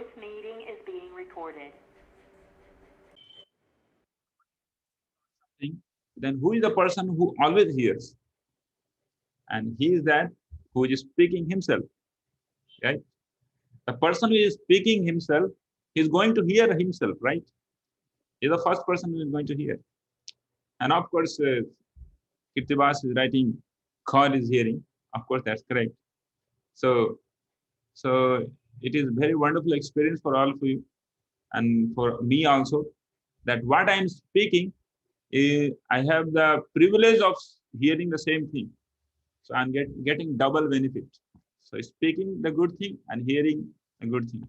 This meeting is being recorded. Then who is the person who always hears? And he is that who is speaking himself, right? The person who is speaking himself is going to hear himself, right? He's the first person who is going to hear. And of course, Kirtibas is writing, God is hearing. Of course, that's correct. So, so it is very wonderful experience for all of you and for me also, that what I am speaking is I have the privilege of hearing the same thing. So I'm getting double benefit. So speaking the good thing and hearing a good thing.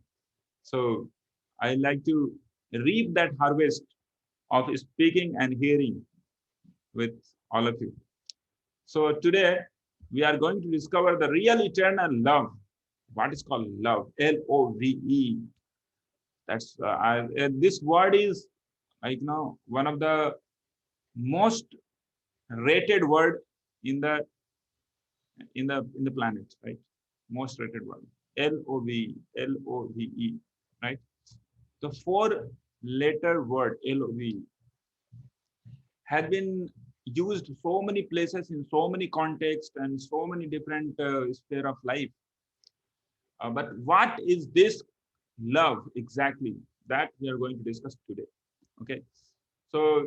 So I like to reap that harvest of speaking and hearing with all of you. So today we are going to discover the real eternal love. What is called love? Love. That's this word is like now one of the most rated word in the planet, right? Most rated word. Love, right? The four-letter word love has been used so many places in so many contexts and so many different sphere of life. But what is this love exactly? That we are going to discuss today. Okay, so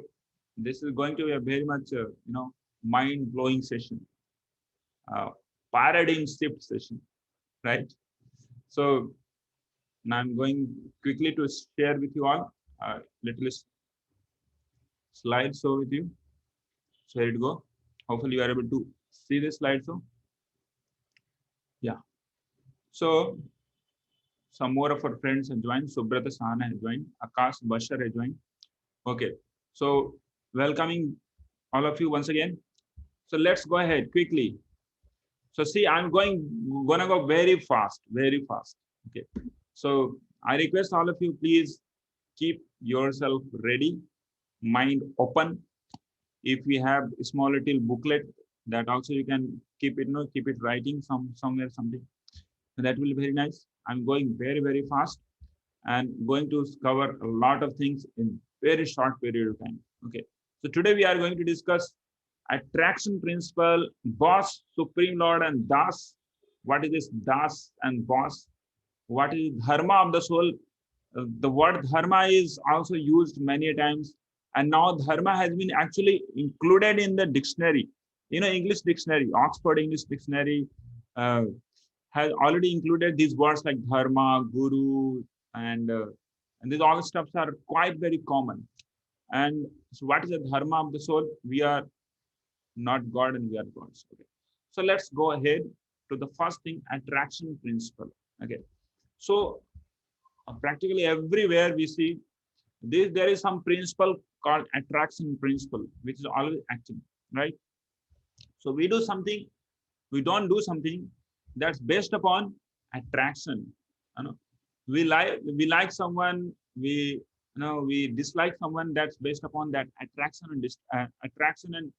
this is going to be a very much mind-blowing session, uh, paradigm shift session, right? So now I'm going quickly to share with you all little slideshow with you. So here it go. Hopefully you are able to see this slideshow. Yeah. So some more of our friends have joined. Subrata Sahana has joined. Akash Bashar has joined. Okay. So welcoming all of you once again. So let's go ahead quickly. So see, I'm gonna go very fast, very fast. Okay. So I request all of you, please keep yourself ready, mind open. If we have a small little booklet, that also you can keep it, keep it writing somewhere something. That will be very nice. I'm going very, very fast and going to cover a lot of things in very short period of time. Okay. So today we are going to discuss attraction principle, boss, supreme lord, and das. What is this das and boss? What is dharma of the soul? The word dharma is also used many times, and now dharma has been actually included in the dictionary. English dictionary, Oxford English Dictionary, uh, has already included these words like dharma, guru, and uh, and these all stuffs are quite very common. And so, what is the dharma of the soul? We are not God, and we are gods. Okay. So let's go ahead to the first thing: attraction principle. Okay. So practically everywhere we see this, there is some principle called attraction principle, which is always acting, right? So we do something, we don't do something that's based upon attraction. You know, we like someone, we dislike someone, that's based upon that attraction and attraction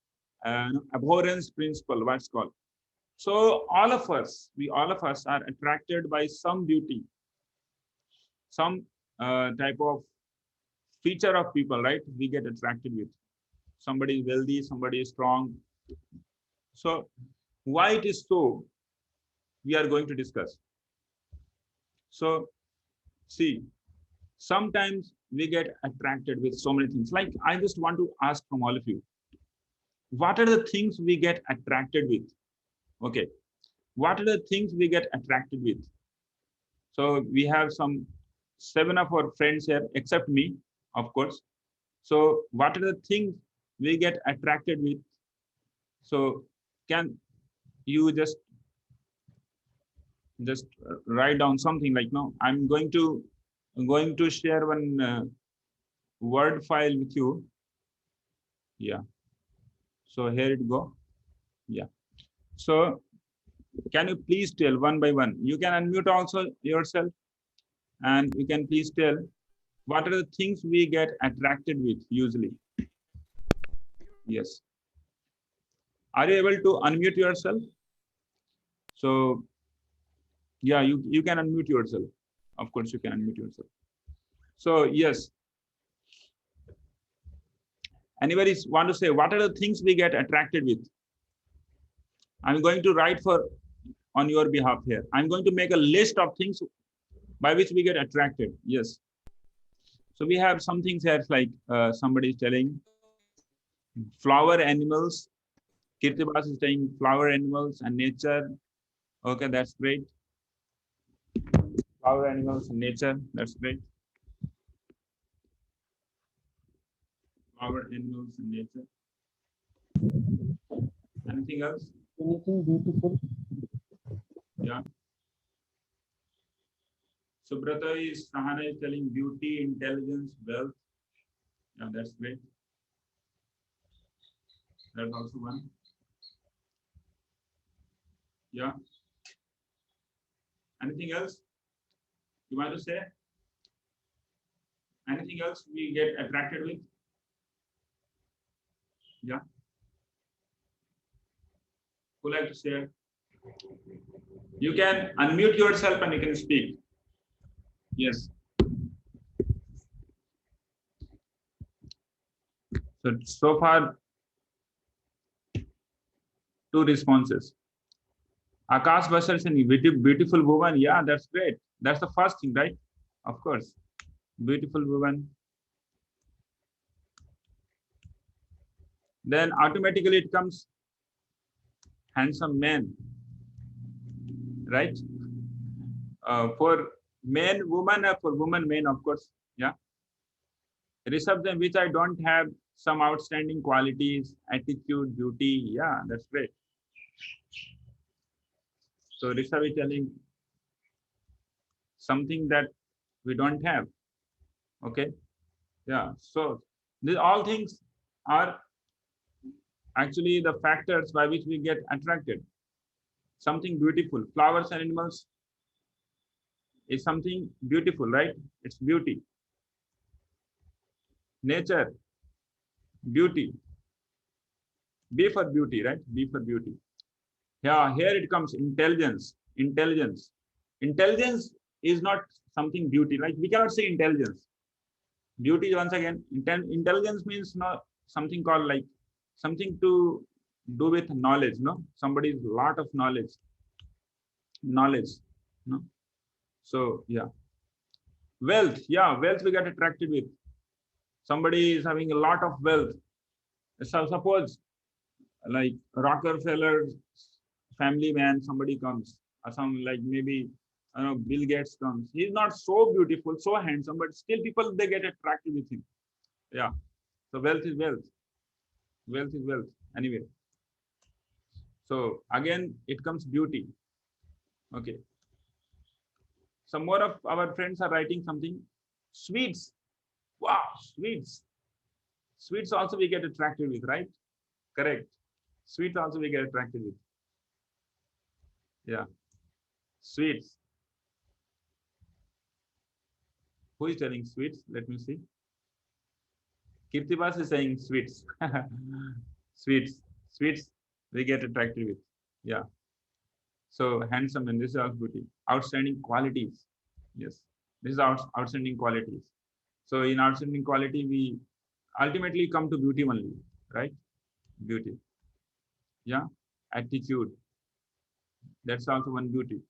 and abhorrence principle, what's called. So all of us are attracted by some beauty, some type of feature of people, right? We get attracted with somebody is wealthy, somebody is strong. So why it is so, we are going to discuss. So see, sometimes we get attracted with so many things. Like I just want to ask from all of you, what are the things we get attracted with? Okay, what are the things we get attracted with? So we have some 7 of our friends here, except me, of course. So what are the things we get attracted with? So can you just write down something like, no, I'm going to share one word file with you. Yeah. So here it go. Yeah. So can you please tell one by one? You can unmute also yourself, and you can please tell what are the things we get attracted with usually. Yes. Are you able to unmute yourself? So yeah, you can unmute yourself. Of course, you can unmute yourself. So yes, anybody want to say what are the things we get attracted with? I'm going to write on your behalf here. I'm going to make a list of things by which we get attracted. Yes. So we have some things here like somebody is telling flower animals. Kirtibas is saying flower animals and nature. Okay, that's great. Flower animals and nature. That's great. Flower animals and nature. Anything else? Anything beautiful. Yeah. Subrata is Sahana is telling beauty, intelligence, wealth. Yeah, that's great. That's also one. Yeah. Anything else you want to say? Anything else we get attracted with? Yeah. Who like to share? You can unmute yourself and you can speak. Yes. So far, 2 responses. Akash Bashar saying beautiful woman. Yeah, that's great. That's the first thing, right? Of course. Beautiful woman. Then automatically it comes handsome man. Right? For men, woman, for woman, men, of course. Yeah. Rishabh, which I don't have some outstanding qualities, attitude, beauty. Yeah, that's great. So Rishabh is telling something that we don't have. Okay. Yeah. So these all things are actually the factors by which we get attracted. Something beautiful. Flowers and animals is something beautiful, right? It's beauty. Nature, beauty. B for beauty, right? B for beauty. Yeah, here it comes intelligence. Intelligence. Intelligence is not something beauty. Like we cannot say intelligence. Beauty once again. Intelligence means not something called like something to do with knowledge. No, somebody's lot of knowledge. Knowledge. No. So yeah. Wealth. Yeah, wealth we get attracted with. Somebody is having a lot of wealth. So suppose like Rockefeller family man, somebody comes, or some like maybe I don't know, Bill Gates comes. He's not so beautiful, so handsome, but still people they get attracted with him. Yeah. So wealth is wealth. Wealth is wealth. Anyway. So again, it comes beauty. Okay. Some more of our friends are writing something. Sweets. Wow, sweets. Sweets also we get attracted with, right? Correct. Sweets also we get attracted with. Yeah. Sweets. Who is telling sweets? Let me see. Kirtibas is saying sweets. Sweets. Sweets we get attracted with. Yeah. So handsome and this is our beauty. Outstanding qualities. Yes. This is outstanding qualities. So in outstanding quality, we ultimately come to beauty only, right? Beauty. Yeah. Attitude. That's also one beauty.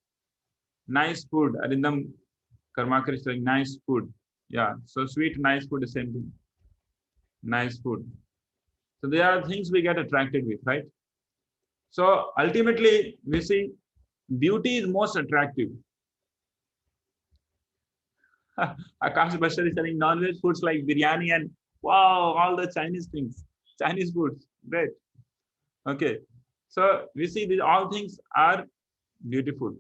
Nice food. Arindam Karmakar is saying nice food. Yeah. So sweet, nice food, the same thing. Nice food. So there are things we get attracted with, right? So ultimately, we see beauty is most attractive. Akash Bashar is selling non-veg foods like biryani and wow, all the Chinese things, Chinese foods. Great. Okay. So we see these all things are beautiful.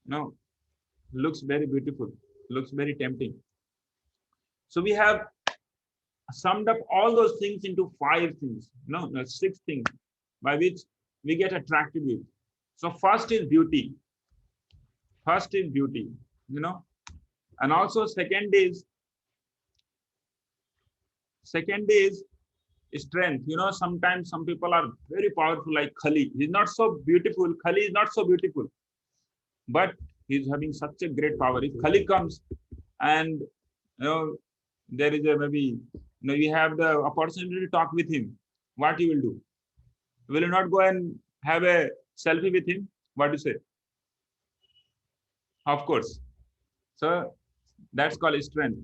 No, looks very beautiful, looks very tempting. So we have summed up all those things into 5 things, no, 6 things by which we get attracted with. So first is beauty. First is beauty, and also second is strength. Sometimes some people are very powerful like Khali. He's not so beautiful. Khali is not so beautiful, but He's having such a great power. If Kali comes and there is a maybe you have the opportunity to talk with him, what you will do? Will you not go and have a selfie with him? What do you say? Of course. So that's called strength.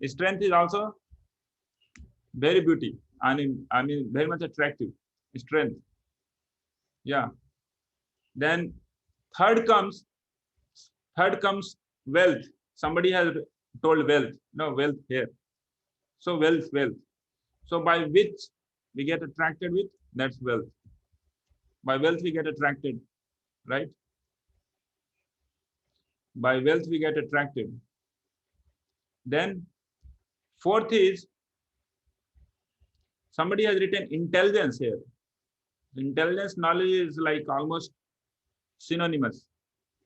Strength is also very beauty. I mean very much attractive. Strength. Yeah. Then third comes wealth. Somebody has told wealth. No, wealth here. So wealth. So by which we get attracted with, that's wealth. By wealth we get attracted, right? By wealth we get attracted. Then fourth is, somebody has written intelligence here. Intelligence, knowledge is like almost synonymous.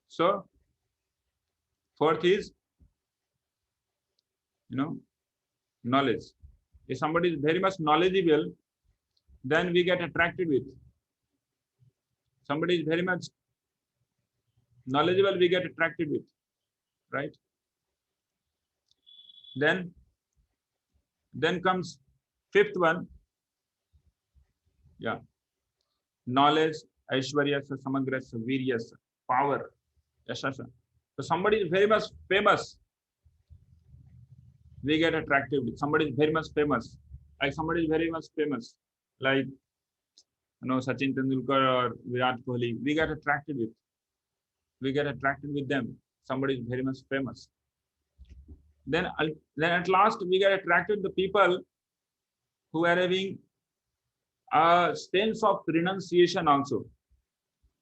So fourth is, knowledge. If somebody is very much knowledgeable, then we get attracted with. Somebody is very much knowledgeable, we get attracted with, right? Then comes fifth one. Yeah. Knowledge, Aishwaryasa, Samagrasa, Viryasa, power, Yashasa. So somebody is very much famous, we get attracted with. Somebody is very much famous. Like somebody is very much famous, like Sachin Tendulkar or Virat Kohli, we get attracted with. We get attracted with them. Somebody is very much famous. Then at last we get attracted to the people who are having a sense of renunciation also.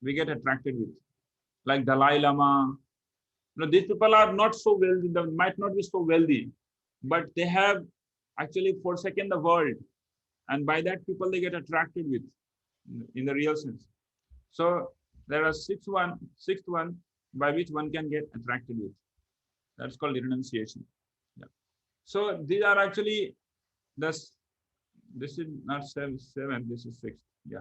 We get attracted with, like Dalai Lama. These people are not so wealthy, they might not be so wealthy, but they have actually forsaken the world, and by that people they get attracted with in the real sense. So there are sixth one by which one can get attracted with. That's called renunciation. Yeah. So these are actually this is not seven, this is six. Yeah.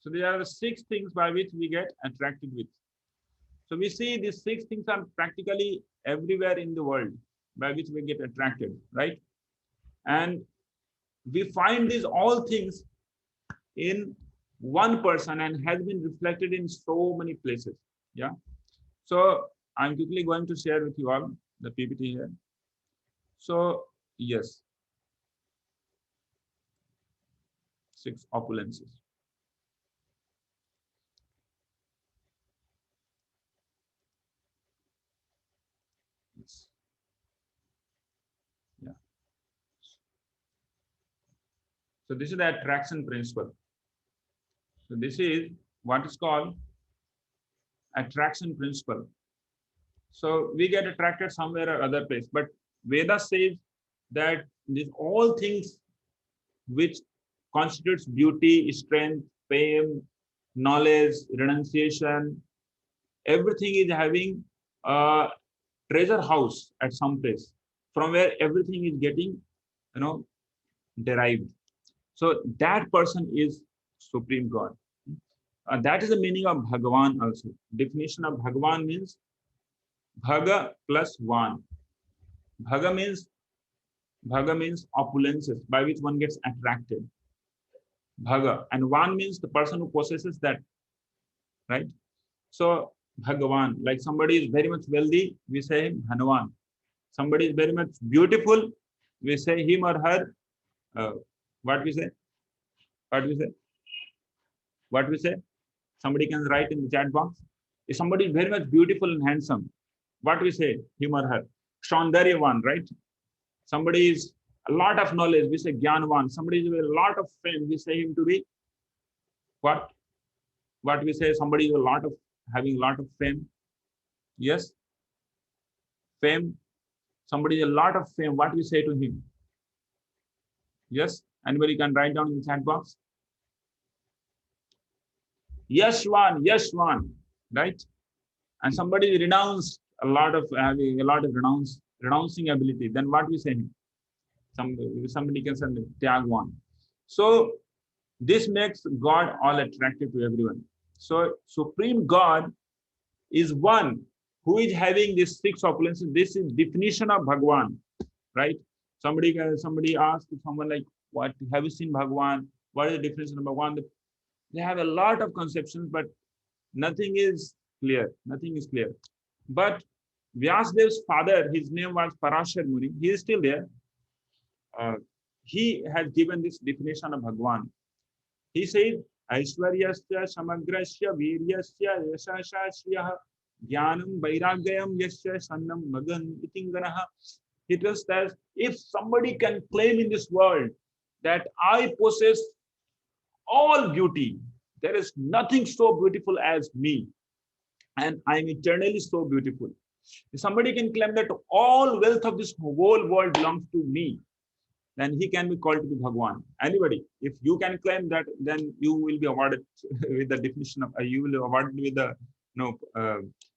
So there are the 6 things by which we get attracted with. So we see these 6 things are practically everywhere in the world by which we get attracted, right? And we find these all things in one person and has been reflected in so many places. Yeah. So I'm quickly going to share with you all the PPT here. So yes, 6 opulences. Yes. Yeah. So this is the attraction principle. So this is what is called attraction principle. So we get attracted somewhere or other place, but Veda says that these all things which constitutes beauty, strength, fame, knowledge, renunciation, everything is having a treasure house at some place from where everything is getting, derived. So that person is Supreme God. That is the meaning of Bhagavan also. Definition of Bhagavan means Bhaga plus one. Bhaga means opulences by which one gets attracted. Bhaga. And one means the person who possesses that, right? So Bhagavan, like somebody is very much wealthy, we say him Dhanavan. Somebody is very much beautiful, we say him or her, what we say? What we say? What we say? Somebody can write in the chat box. If somebody is very much beautiful and handsome, what we say? Him or her. Shaundaryavan, right? Somebody is a lot of knowledge, we say Gyanvan. Somebody is with a lot of fame, we say him to be what? What we say? Somebody is having a lot of fame. Yes? Fame. Somebody is a lot of fame. What we say to him? Yes? Anybody can write down in the chat box. Yashwan, right? And somebody renounced having a lot of renouncing ability. Then what we say? Somebody can say Tyagwan. So this makes God all attractive to everyone. So Supreme God is one who is having these six opulences. This is definition of Bhagwan, right? Somebody asked someone like, what have you seen Bhagwan? What is the definition of Bhagwan? They have a lot of conceptions, but nothing is clear. Nothing is clear. But Vyasadev's father, his name was Parashar Muni. He is still there. He has given this definition of Bhagwan. He says, Aishwaryasya samagrasya viryasya yashashasya jnanam vairagyam yasya sannam magan itinganaha. He tells that if somebody can claim in this world that I possess all beauty, there is nothing so beautiful as me, and I'm eternally so beautiful. If somebody can claim that all wealth of this whole world belongs to me, then he can be called to be Bhagwan. Anybody, if you can claim that, then you will be awarded with the definition of, you will be awarded with the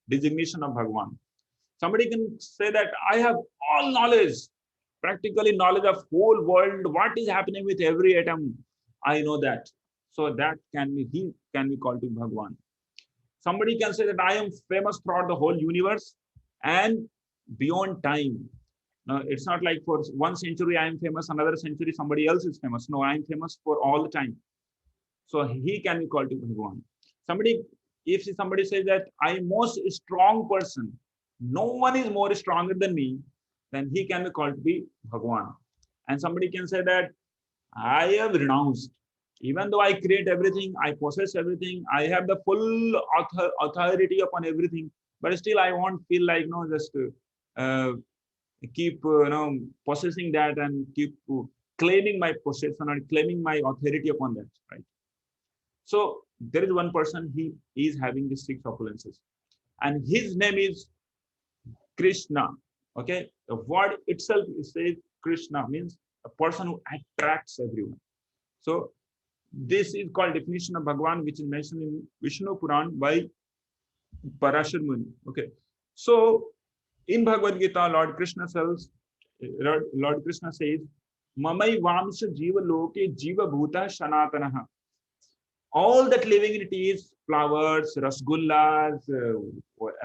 designation of Bhagwan. Somebody can say that I have all knowledge, practically knowledge of whole world, what is happening with every atom, I know that. So that can be, he can be called to Bhagwan. Somebody can say that I am famous throughout the whole universe and beyond time. No, it's not like for 1 century I am famous, another century somebody else is famous. No, I am famous for all the time. So he can be called to Bhagwan. If somebody says that I am most strong person, no one is more stronger than me, then he can be called to be Bhagwan. And somebody can say that I have renounced. Even though I create everything, I possess everything, I have the full authority upon everything, but still I won't feel like just keep possessing that and keep claiming my possession or claiming my authority upon that, right? So there is one person, he is having these six opulences, and his name is Krishna. Okay, the word itself says Krishna means a person who attracts everyone. So this is called definition of Bhagwan, which is mentioned in Vishnu Puran by Parashar Muni. Okay, so in Bhagavad Gita, Lord Krishna says, Mamai Vamsa Jiva Loke Jiva Bhuta Sanatanaha. All that living entities, flowers, rasgullas,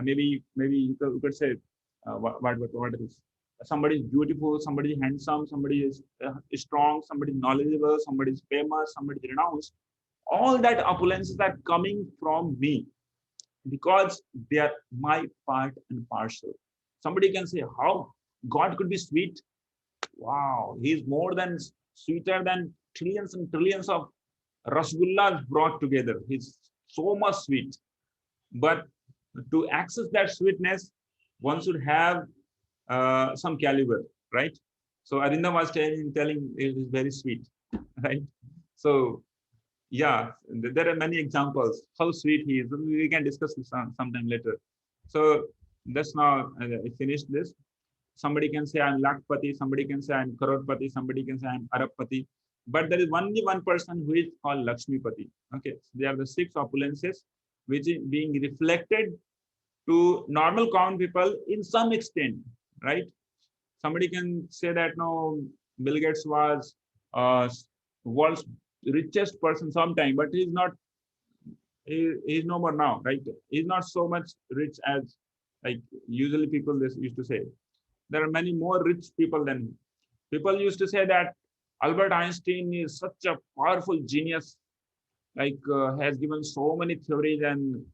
maybe you could say what it is. Somebody is beautiful, somebody is handsome, somebody is strong, somebody is knowledgeable, somebody is famous, somebody is renounced. All that opulences are coming from me because they are my part and parcel. Somebody can say, how God could be sweet? Wow, he's more than sweeter than trillions and trillions of rasgullas brought together. He's so much sweet. But to access that sweetness, one should have some caliber, right? So Arinda was telling it is very sweet, right? So yeah, there are many examples how sweet he is. We can discuss this sometime later. So that's now I finished this. Somebody can say I'm Lakpati, somebody can say I'm Crorepati, somebody can say I'm Arabpati. But there is only one person who is called Lakshmipati. Okay, so they are the six opulences which is being reflected to normal common people in some extent, right? Somebody can say that no, Bill Gates was world's richest person sometime, but he's not. He's no more now, right? He's not so much rich as like usually people this used to say. There are many more rich people than him. People used to say that Albert Einstein is such a powerful genius, like has given so many theories and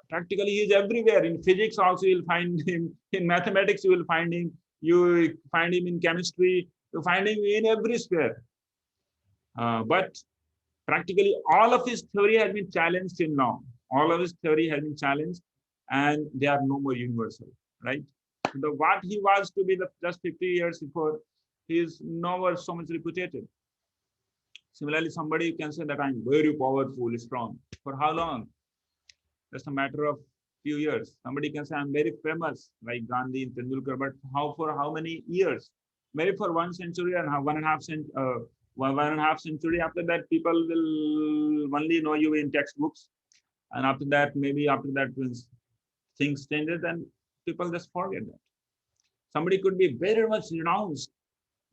practically he is everywhere. In physics also you'll find him, in mathematics you will find him, you find him in chemistry, you find him in every sphere. But practically all of his theory has been challenged till now. All of his theory has been challenged and they are no more universal, right? What he was to be just 50 years before, he is no more so much reputed. Similarly, somebody can say that I'm very powerful, strong. For how long? Just a matter of few years. Somebody can say I'm very famous, like Gandhi and Tendulkar, but for how many years? Maybe for 1 century and 1.5 century. After that, people will only know you in textbooks, and after that, when things changes, then people just forget that. Somebody could be very much renounced,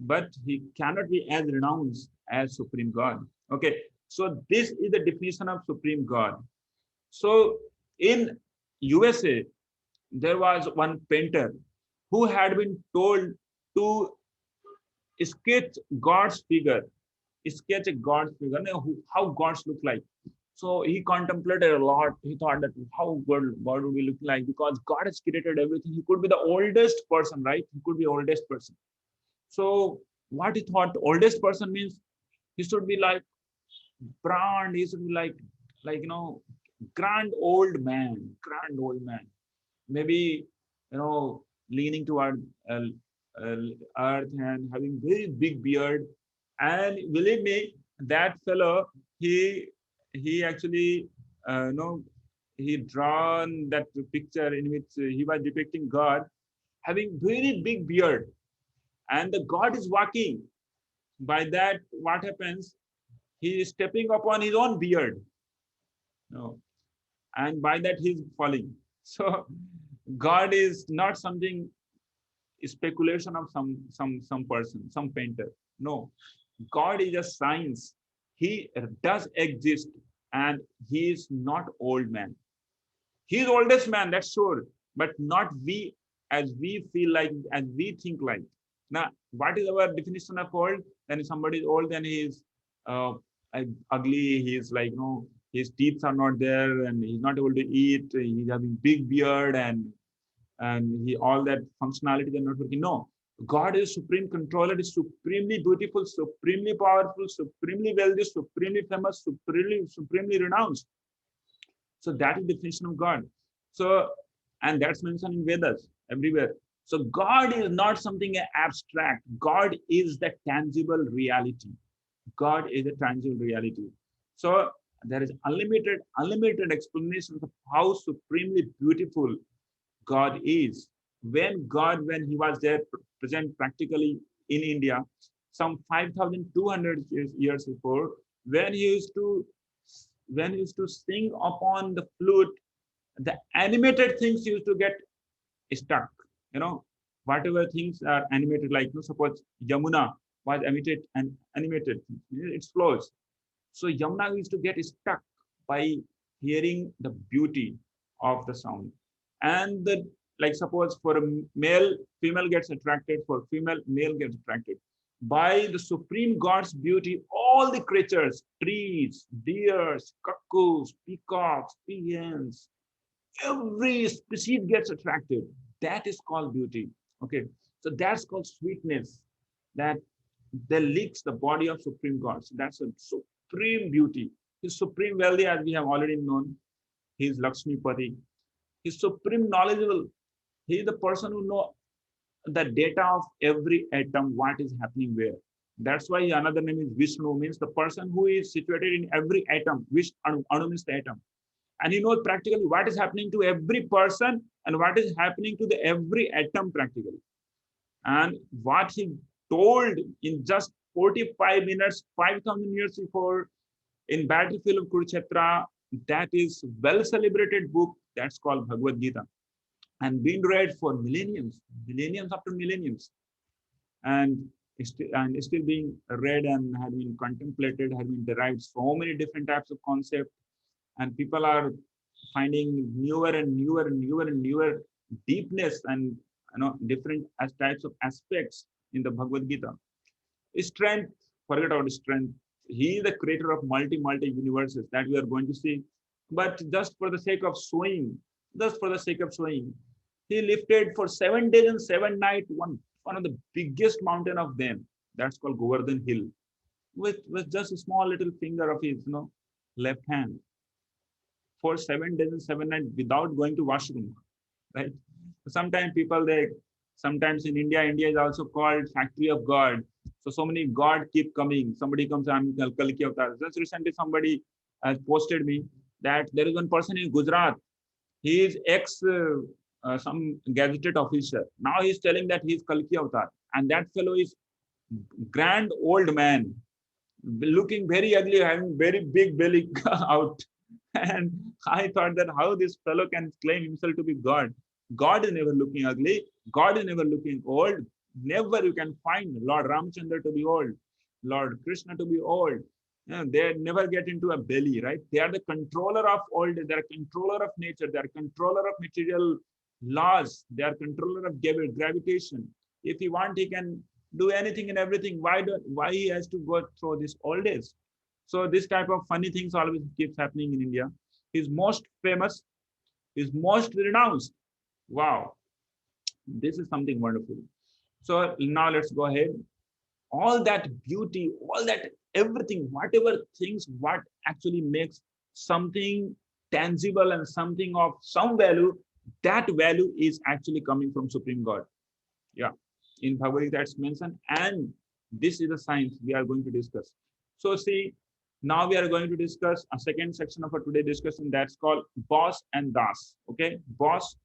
but he cannot be as renounced as Supreme God. Okay, so this is the definition of Supreme God. So in USA, there was one painter who had been told to sketch God's figure, sketch a God's figure, how gods look like. So he contemplated a lot. He thought that how God would be look like, because God has created everything. He could be the oldest person, right? He could be oldest person. So what he thought, the oldest person means he should be like brand. He should be like grand old man. Maybe leaning toward uh, earth and having very big beard. And believe me, that fellow, he he actually he drawn that picture in which he was depicting God having very big beard, and the God is walking. By that, what happens? He is stepping upon his own beard, no, and by that he's falling. So God is not something speculation of some person, some painter. No, God is a science. He does exist, and he is not old man. He is oldest man, that's sure, but not we, as we feel like, as we think like. Now, what is our definition of old? When somebody is old, then he is uh, ugly. He is like his teeth are not there, and he's not able to eat. He's having big beard, and he all that functionality they're not working. No, God is supreme controller, is supremely beautiful, supremely powerful, supremely wealthy, supremely famous, supremely renounced. So that is the definition of God. So, and that's mentioned in Vedas everywhere. So God is not something abstract. God is the tangible reality. God is a tangible reality. So there is unlimited explanations of how supremely beautiful God is. When he was there present practically in India, some 5,200 years before, when he used to sing upon the flute, the animated things used to get stuck. You know, whatever things are animated, like suppose Yamuna was animated, it flows. So Yamuna used to get stuck by hearing the beauty of the sound. And the like suppose for a male, female gets attracted, for female, male gets attracted. By the supreme God's beauty, all the creatures, trees, deers, cuckoos, peacocks, pigeons, every species gets attracted. That is called beauty. Okay. So that's called sweetness. That leaks the body of supreme God. So that's a supreme beauty. His supreme wealthy, as we have already known, he is Lakshmi Pati. He's supreme knowledgeable. He is the person who knows the data of every atom, what is happening where. That's why another name is Vishnu, means the person who is situated in every atom. Anu means the atom. And he knows practically what is happening to every person and what is happening to the every atom practically. And what he told in just 45 minutes, 5,000 years before, in battlefield of Kurukshetra, that is well celebrated book, that's called Bhagavad Gita, and been read for millenniums after millenniums, and still being read and had been contemplated, had been derived so many different types of concepts, and people are finding newer and newer and newer and newer deepness and different as types of aspects in the Bhagavad Gita. Strength, forget about strength. He is the creator of multi universes that we are going to see. But just for the sake of showing, he lifted for 7 days and 7 nights one of the biggest mountain of them. That's called Govardhan Hill, with just a small little finger of his left hand, for 7 days and 7 nights without going to washroom, right? Sometimes sometimes in India is also called factory of God. So many God keep coming. Somebody comes, I'm Kalki Avatar. Just recently somebody has posted me that there is one person in Gujarat. He is some gazetted officer. Now he's telling that he's Kalki Avatar. And that fellow is grand old man, looking very ugly, having very big belly out. And I thought that how this fellow can claim himself to be God. God is never looking ugly. God is never looking old. Never you can find Lord Ramchandra to be old, Lord Krishna to be old. They never get into a belly, right? They are the controller of old. They are controller of nature. They are controller of material laws. They are controller of gravitation. If he want, he can do anything and everything. Why he has to go through this old days? So this type of funny things always keeps happening in India. He's most famous, he's most renounced. Wow, this is something wonderful. So now let's go ahead. All that beauty, all that everything, whatever things, what actually makes something tangible and something of some value, that value is actually coming from Supreme God. Yeah, in Bhagavad Gita that's mentioned, and this is the science we are going to discuss. So see, now we are going to discuss a second section of our today discussion that's called boss and das. Okay, boss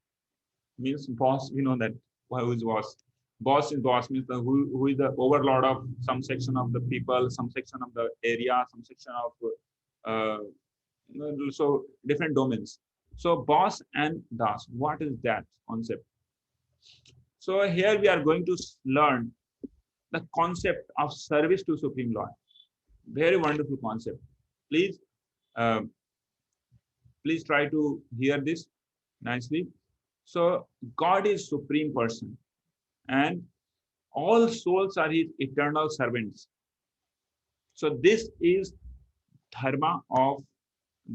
means boss. We know that who is boss. Boss is boss means who is the overlord of some section of the people, some section of the area, some section of uh, so different domains. So boss and das, what is that concept? So here we are going to learn the concept of service to Supreme Lord. Very wonderful concept. Please, uh, please try to hear this nicely. So God is supreme person, and all souls are his eternal servants. So this is dharma of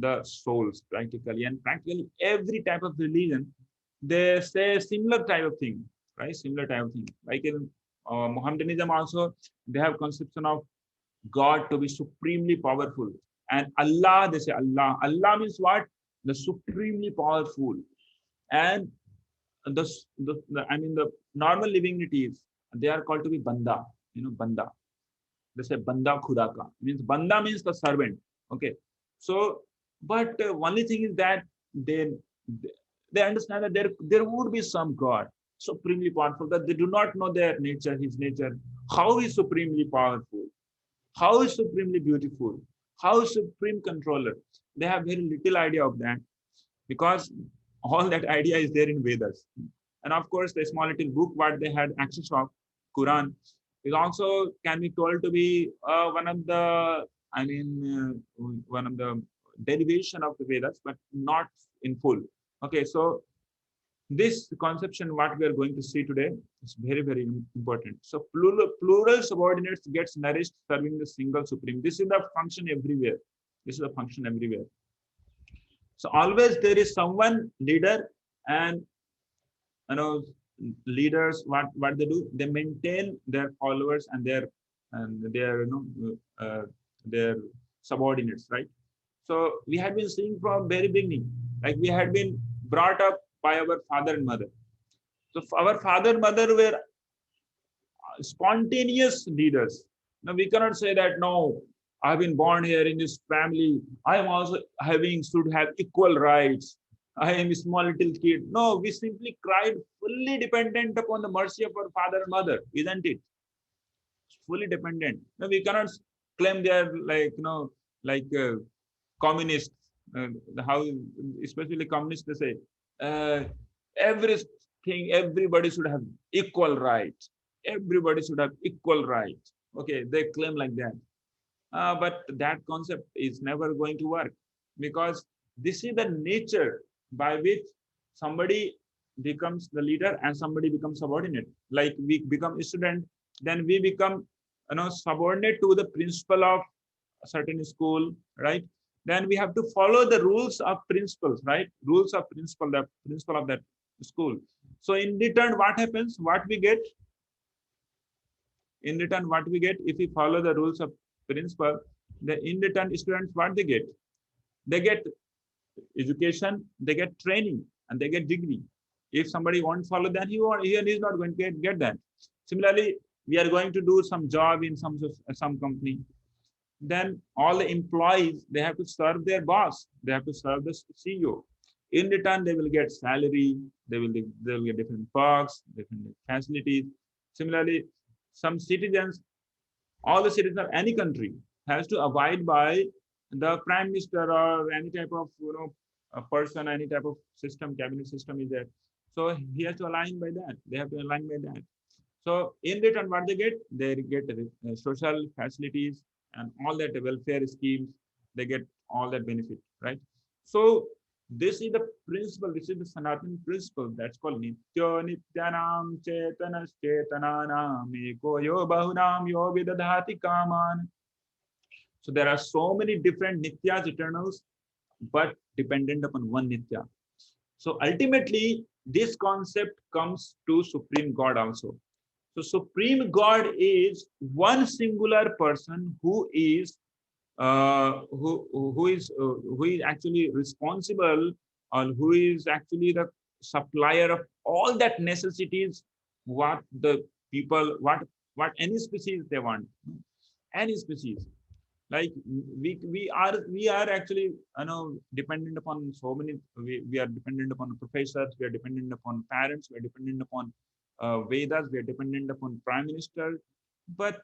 the souls practically, and practically every type of religion, they say similar type of thing, right? Similar type of thing. Like in Mohammedanism also, they have conception of God to be supremely powerful. And Allah, they say Allah. Allah means what? The supremely powerful. And the normal living entities, they are called to be Banda. Banda. They say Banda Khuda ka. Means Banda means the servant. Okay. So, but only thing is that they they understand that there would be some God supremely powerful, that they do not know their nature, his nature, how is supremely powerful, how is supremely beautiful, how is supreme controller. They have very little idea of that, because all that idea is there in Vedas. And of course, the small little book what they had access of, Quran, is also can be told to be one of the, one of the derivation of the Vedas, but not in full. Okay, so this conception what we are going to see today is very, very important. So plural subordinates gets nourished serving the single supreme. This is the function everywhere. This is the function everywhere. So always there is someone leader, and leaders what they do, they maintain their followers and their subordinates, right? So we had been seeing from very beginning, like we had been brought up by our father and mother. So our father and mother were spontaneous leaders. Now we cannot say that no, I've been born here in this family, I am also should have equal rights, I am a small little kid. No, we simply cried, fully dependent upon the mercy of our father and mother, isn't it? Fully dependent. No, we cannot claim they are like communists. How, especially communists, they say everything, everybody should have equal rights. Everybody should have equal rights. Okay, they claim like that. But that concept is never going to work, because this is the nature by which somebody becomes the leader and somebody becomes subordinate. Like we become a student, then we become subordinate to the principal of a certain school, right? Then we have to follow the rules of principles, right? Rules of principal, the principal of that school. So in return, what happens? What we get? In return, what we get if we follow the rules of principal? The in return, students, what they get? They get education, they get training, and they get degree. If somebody won't follow, then he is not going to get that. Similarly, we are going to do some job in some company. Then all the employees, they have to serve their boss. They have to serve the CEO. In return, they will get salary. They will get different perks, different facilities. Similarly, some citizens, all the citizens of any country has to abide by the prime minister or any type of a person, any type of system, cabinet system is there. So he has to align by that. They have to align by that. So in return, what they get social facilities and all that welfare schemes. They get all that benefit, right? So This is the principle. This is the Sanatan principle. That's called Nitya Nityanam Chetana Chetananam Eko Yo Bahunam Yo Vidadhati Kaman. So there are so many different Nityas, eternals, but dependent upon one Nitya. So ultimately, this concept comes to Supreme God also. So Supreme God is one singular person who is actually responsible, or who is actually the supplier of all that necessities what the people, what any species they want, any species. Like we are actually, dependent upon so many. We are dependent upon professors, we are dependent upon parents, we are dependent upon Vedas, we are dependent upon prime minister. But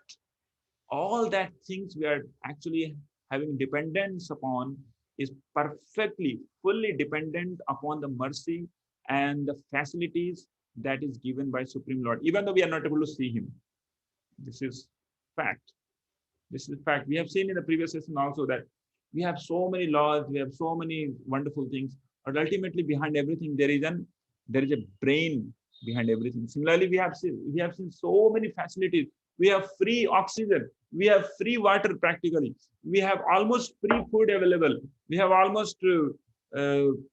all that things we are actually having dependence upon is perfectly fully dependent upon the mercy and the facilities that is given by Supreme Lord, even though we are not able to see him. This is fact. This is fact. We have seen in the previous session also that we have so many laws, we have so many wonderful things, but ultimately behind everything there is a brain behind everything. Similarly, we have seen so many facilities. We have free oxygen, we have free water practically, we have almost free food available, we have almost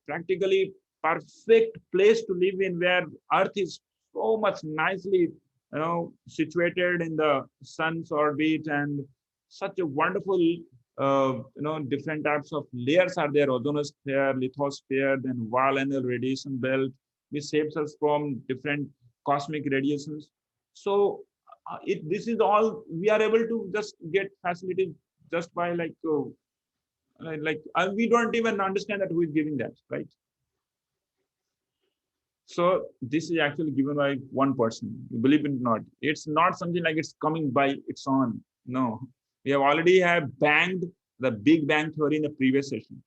practically perfect place to live in, where Earth is so much nicely situated in the sun's orbit, and such a wonderful different types of layers are there: ozonosphere, lithosphere, then wall annual radiation belt, which saves us from different cosmic radiations. So this is all we are able to just get facilities just by we don't even understand that who is giving that, right? So this is actually given by one person. You believe it or not, it's not something like it's coming by its own. No, we have already have banged the Big Bang theory in the previous session.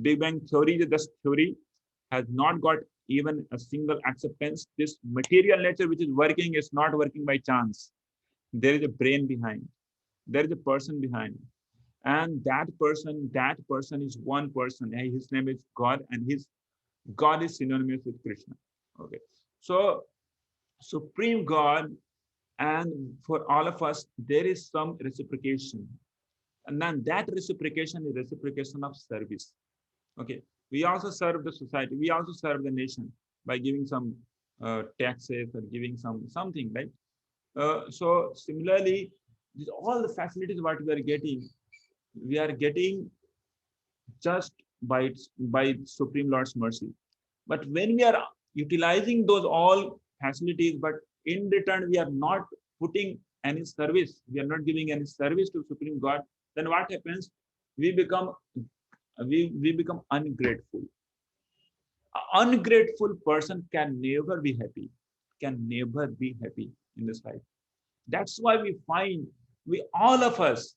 Big Bang theory, this theory has not got even a single acceptance. This material nature which is working is not working by chance. There is a brain behind. There is a person behind, and that person is one person. And his name is God, and his God is synonymous with Krishna. Okay, so Supreme God, and for all of us, there is some reciprocation, and then that reciprocation is reciprocation of service. Okay, we also serve the society, we also serve the nation by giving some taxes or giving something, right? So similarly, all the facilities what we are getting just by Supreme Lord's mercy. But when we are utilizing those all facilities, but in return we are not putting any service, we are not giving any service to Supreme God, then what happens? We become we become ungrateful. An ungrateful person can never be happy, can never be happy in this life. That's why we find we all of us,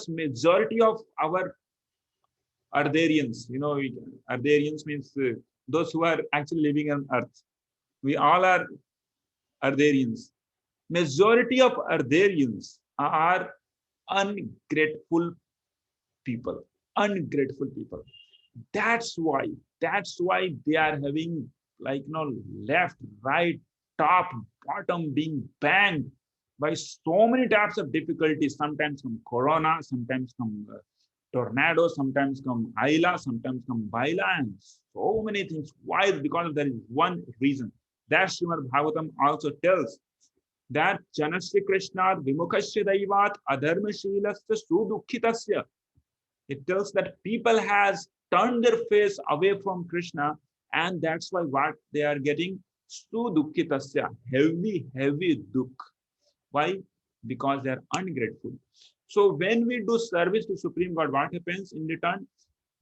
majority of our Ardarians, Ardarians means those who are actually living on earth. We all are Ardarians. Majority of Ardarians are ungrateful people. Ungrateful people. That's why. That's why they are having left, right, top, bottom being banged by so many types of difficulties. Sometimes from Corona, sometimes from tornadoes, sometimes come Aila, sometimes come Baila, and so many things. Why? Because there is one reason. That Srimad Bhagavatam also tells that Janasya Krishnad Vimukasya Daivat Adharmashilasya Sudukhitasya. It tells that people has turned their face away from Krishna, and that's why what they are getting Sudukhitasya, heavy dukh. Why? Because they are ungrateful. So when we do service to Supreme God, what happens in return?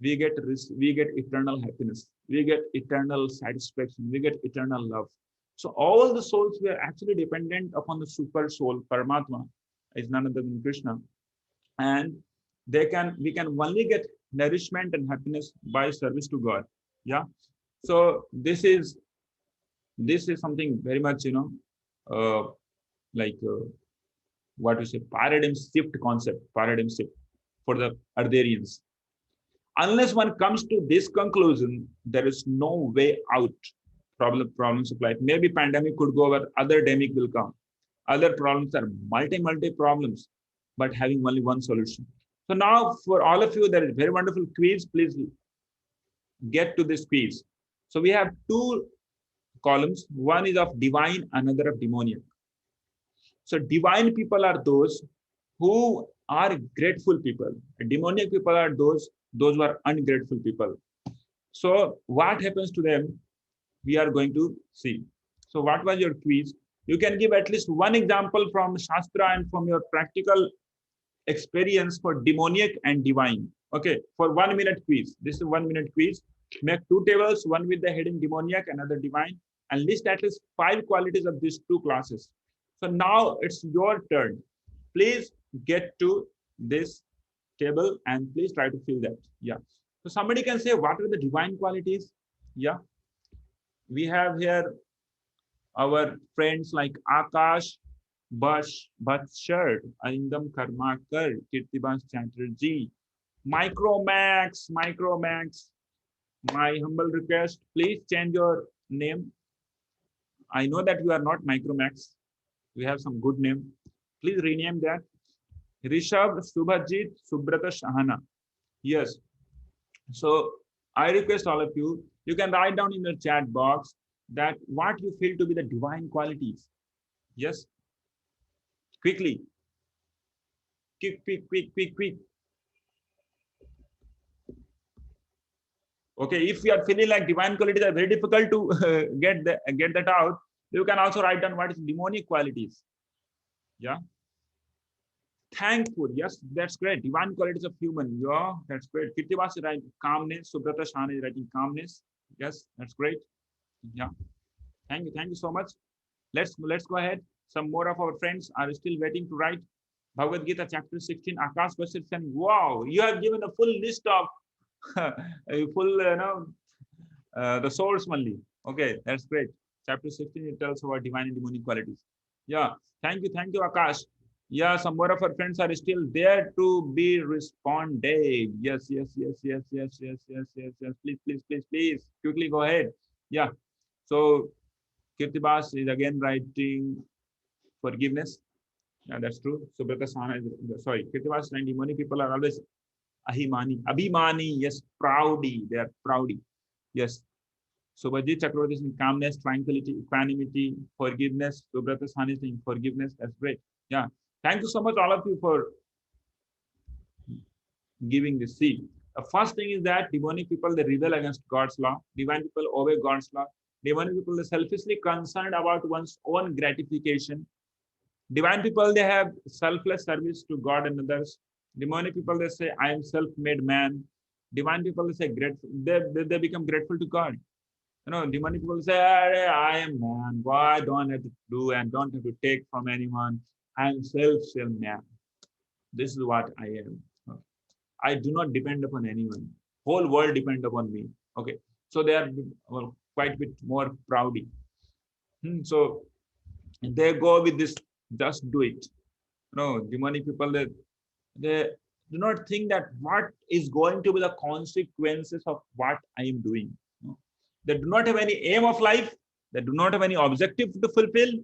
We get eternal happiness, we get eternal satisfaction, we get eternal love. So all the souls we are actually dependent upon the super soul, Paramatma, is none other than Krishna, and we can only get nourishment and happiness by service to God. Yeah. So this is something very much uh, like what we say, paradigm shift concept, paradigm shift for the Ardarians. Unless one comes to this conclusion, there is no way out. Problems of life. Maybe pandemic could go over, other demic will come. Other problems are multi problems, but having only one solution. So now for all of you, there is very wonderful quiz. Please get to this quiz. So we have two columns. One is of divine, another of demoniac. So divine people are those who are grateful people. Demoniac people are those who are ungrateful people. So what happens to them? We are going to see. So what was your quiz? You can give at least one example from Shastra and from your practical experience for demoniac and divine. Okay, for 1 minute quiz. This is 1 minute quiz. Make two tables, one with the heading demoniac, another divine, and list at least 5 qualities of these two classes. So now it's your turn. Please get to this table and please try to fill that. Yeah. So somebody can say, what are the divine qualities? Yeah. We have here our friends like Akash, Bhatshar, Arindam Karmakar, Kirtibas Chatterjee, Micromax, my humble request, please change your name. I know that you are not Micromax. We have some good name. Please rename that. Rishabh, Subhajit, Subrata Shahana. Yes. So I request all of you, you can write down in the chat box that what you feel to be the divine qualities. Yes. Quickly. Quick. Okay, if you are feeling like divine qualities are very difficult to get that out, you can also write down what is demonic qualities. Yeah. Thankful. Yes, that's great. Divine qualities of human. Yeah, that's great. Kirtibas is writing calmness. Subrata Shahana is writing calmness. Yes, that's great. Yeah. Thank you so much. Let's go ahead. Some more of our friends are still waiting to write. Bhagavad Gita chapter 16. Akash Bashir saying, wow, you have given a full list of the source only. Okay, that's great. Chapter 16, it tells about divine and demonic qualities. Yeah, thank you, Akash. Yeah, some more of our friends are still there to be responded. Yes. Please, quickly go ahead. Yeah. So Kirtibas is again writing forgiveness. Yeah, that's true. Subrata Sana is sorry. Kirtibas and demonic people are always Abhimani, yes, proudy. They are proudy. Yes. Subhajit Chakravarti is in calmness, tranquility, equanimity, forgiveness. Subrata Sani is in forgiveness. That's great. Yeah. Thank you so much, all of you, for giving this seed. The first thing is that demonic people, they rebel against God's law. Divine people obey God's law. Demonic people, they selfishly concerned about one's own gratification. Divine people, they have selfless service to God and others. Demonic people, they say, I am self-made man. Divine people, they say, grateful. They become grateful to God. You know, demonic people say, I am man. Why don't have to do and don't have to take from anyone. I am self-same man. This is what I am. I do not depend upon anyone. Whole world depend upon me. Okay. So they are quite a bit more proudy. So they go with this, just do it. No, demonic people, they do not think that what is going to be the consequences of what I am doing. No. They do not have any aim of life. They do not have any objective to fulfill.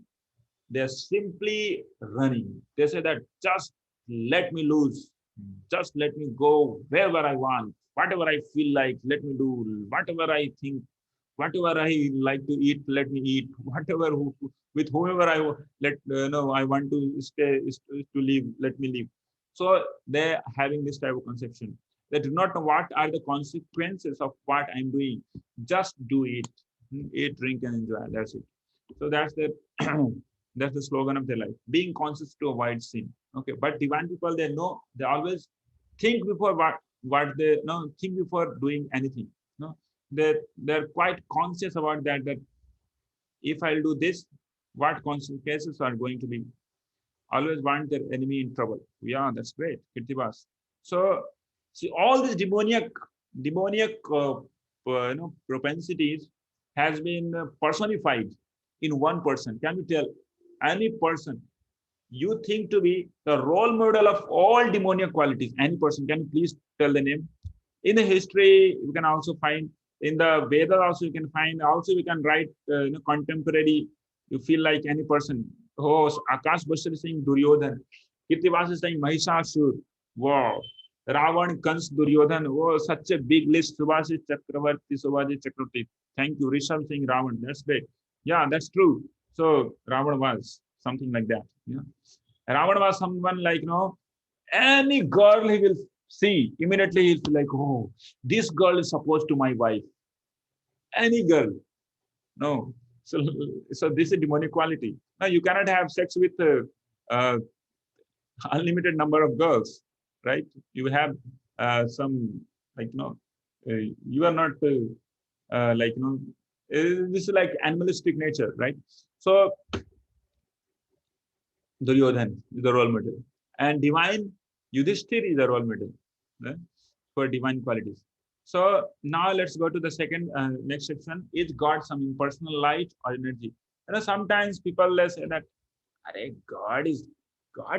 They're simply running. They say that just let me loose. Just let me go wherever I want. Whatever I feel like, let me do. Whatever I think, whatever I like to eat, let me eat. Whatever with whoever I I want to stay to live, let me live. So they're having this type of conception. They do not know what are the consequences of what I'm doing. Just do it. Eat, drink, and enjoy. That's it. So that's the that's the slogan of their life. Being conscious to avoid sin. Okay, but divine people, they know, they always think before what they think before doing anything. No, they're quite conscious about that. That if I'll do this, what consequences are going to be. Always want their enemy in trouble. Yeah, that's great. Kirtibas. So see, all these demoniac propensities has been personified in one person. Can you tell any person you think to be the role model of all demoniac qualities? Any person, can you please tell the name? In the history, you can also find in the Vedas also you can find. Also, we can write contemporary. You feel like any person. Oh, Akash Bashar is saying Duryodhan. Kirtivas is saying Mahishasur. Wow. Ravan, Kans, Duryodhan. Oh, such a big list. Subhasis Chakravarti, Subhaji Chakravarti. Thank you. Rishabh saying Ravan. That's great. Yeah, that's true. So Ravan was something like that. Yeah. Ravan was someone like, any girl he will see, immediately he'll feel like, oh, this girl is supposed to my wife. Any girl. No. So, so this is demonic quality. Now you cannot have sex with uh, unlimited number of girls, right? You have some like you are not like this is like animalistic nature, right? So Duryodhan is the role model, and divine Yudhishthir is the role model, right, for divine qualities. So now let's go to the second next section. Is God some impersonal light or energy? Sometimes people say that, God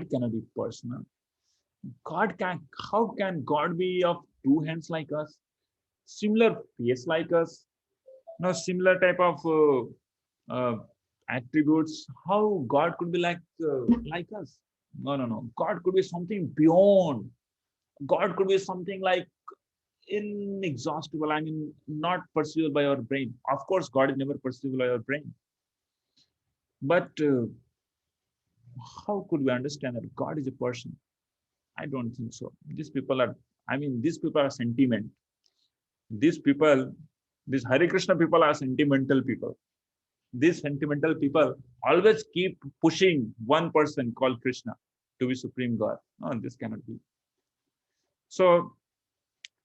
cannot be personal. How can God be of two hands like us, similar face like us, similar type of uh, attributes? How God could be like us? No, no, no. God could be something beyond. God could be something like inexhaustible. I mean, not perceivable by our brain. Of course, God is never perceivable by our brain. But how could we understand that God is a person? I don't think so. These people are sentiment. These people, these Hare Krishna people are sentimental people. These sentimental people always keep pushing one person called Krishna to be supreme God. No, this cannot be. So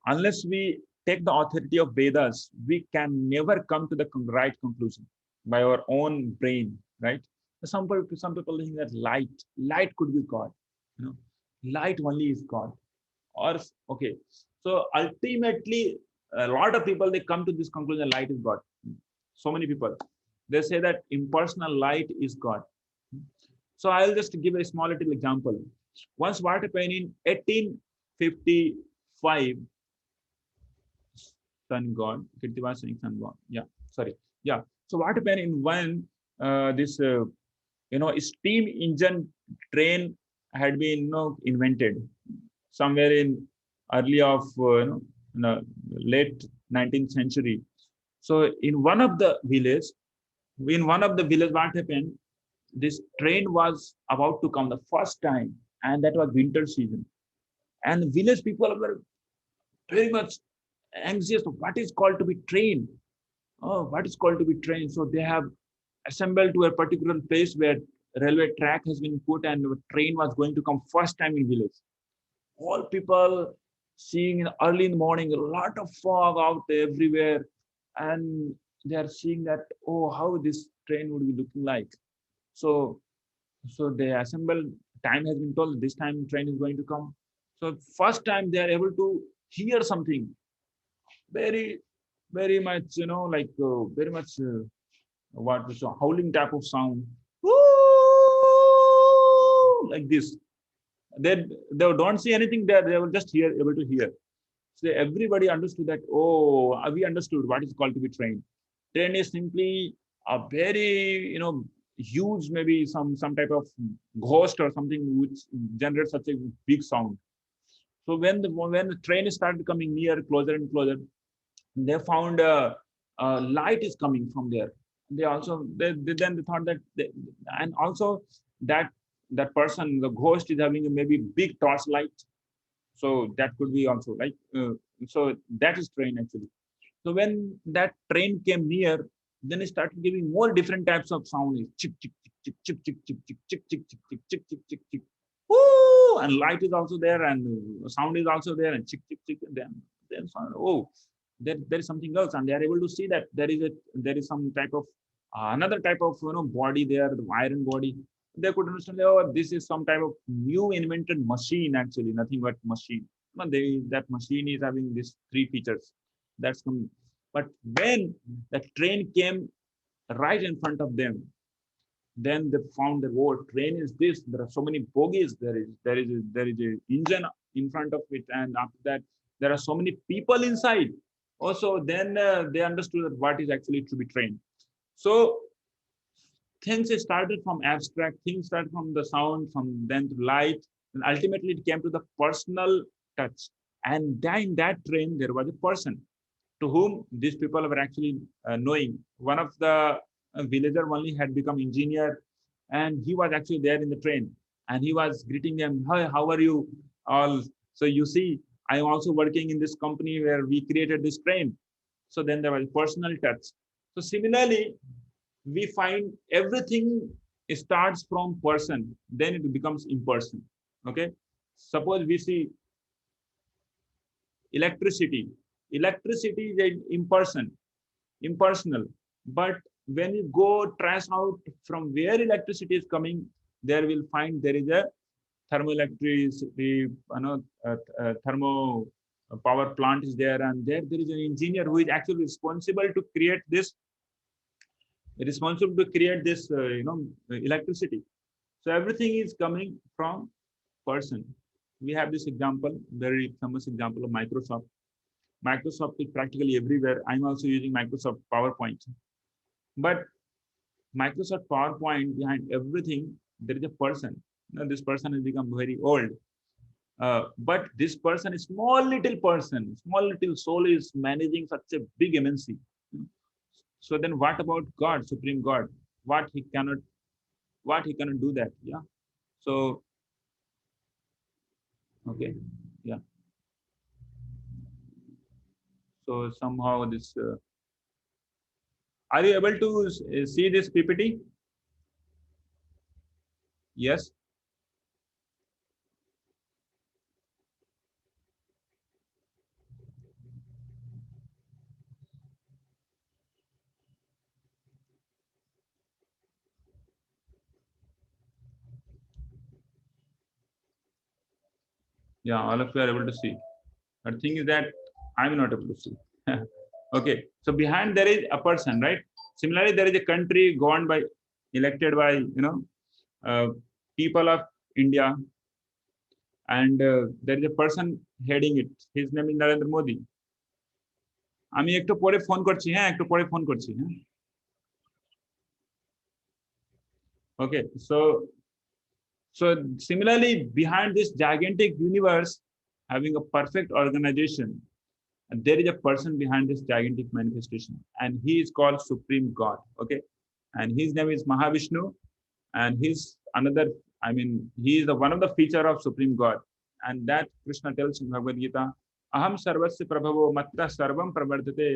unless we take the authority of Vedas, we can never come to the right conclusion by our own brain, right? Some people think that light could be God. Light only is God. Or okay, so ultimately, a lot of people they come to this conclusion: light is God. So many people they say that impersonal light is God. So I'll just give a small little example. Once what happened in 1855, sun god, Kirtiwas saying sun god. Yeah, sorry. Yeah. So what happened in one this steam engine train had been invented somewhere in early of late 19th century. So in one of the village, what happened? This train was about to come the first time, and that was winter season. And village people were very much anxious. What is called to be train? Oh, what is called to be train? So they have assembled to a particular place where railway track has been put, and the train was going to come first time in village. All people seeing early in the morning, a lot of fog out everywhere, and they are seeing that, oh, how this train would be looking like. So they assemble. Time has been told this time train is going to come. So first time they are able to hear something very, very much, very much what was a howling type of sound. Woo! Like this. They don't see anything there. They were just able to hear. So everybody understood that, oh, we understood what is called to be train. Train is simply a very, huge, maybe some type of ghost or something which generates such a big sound. So when the train started coming near, closer and closer, they found light is coming from there. Then they thought that and also that person, the ghost, is having a maybe big torch light. So that could be also like so that is train actually. So when that train came near, then it started giving more different types of sound. Chick chick chick chick chick chick chick chick chick chick chick chick chick chick chick. Woo! And light is also there, and sound is also there, and chick chick chick. Then sound. Oh, there is something else, and they are able to see that there is some type of another type of body there, the iron body. They could understand, oh, this is some type of new invented machine, actually nothing but machine. That machine is having these three features. That's coming. But when the train came right in front of them, then they found the whole train is this. There are so many bogies. There is a engine in front of it, and after that There are so many people inside. Also, then they understood that what is actually to be trained. So things started from abstract, things started from the sound, from then to light, and ultimately it came to the personal touch. And then in that train, there was a person to whom these people were actually knowing. One of the villager only had become engineer, and he was actually there in the train, and he was greeting them. Hi, how are you all? So you see, I am also working in this company where we created this train. So then there was personal touch. So similarly, we find everything starts from person, then it becomes impersonal. Okay, suppose we see electricity. Electricity is an impersonal. But when you go trace out from where electricity is coming, there will find there is a thermoelectricity, thermo power plant is there, and there is an engineer who is actually responsible to create this, electricity. So everything is coming from person. We have this example, very famous example of Microsoft. Microsoft is practically everywhere. I'm also using Microsoft PowerPoint. But Microsoft PowerPoint, behind everything, there is a person. This person has become very old. But this person is small little soul is managing such a big MNC. So then what about God, Supreme God? What he cannot, what he cannot do that? Yeah. So, okay. Yeah. So somehow this, are you able to see this PPT? Yes. Yeah, all of you are able to see. But the thing is that I'm not able to see. Okay, so behind there is a person, right? Similarly, there is a country governed by, elected by, uh, people of India, and there is a person heading it. His name is Narendra Modi. আমি একটু পরে phone করছি, হ্যাঁ একটু পরে phone করছি, হ্যাঁ. Okay, so similarly, behind this gigantic universe having a perfect organization, there is a person behind this gigantic manifestation, and he is called Supreme God. Okay, and his name is Mahavishnu, and he's another. I mean, he is the one of the feature of Supreme God, and that Krishna tells in Bhagavad Gita, "Aham sarvasya prabhavo matta sarvam pravardhate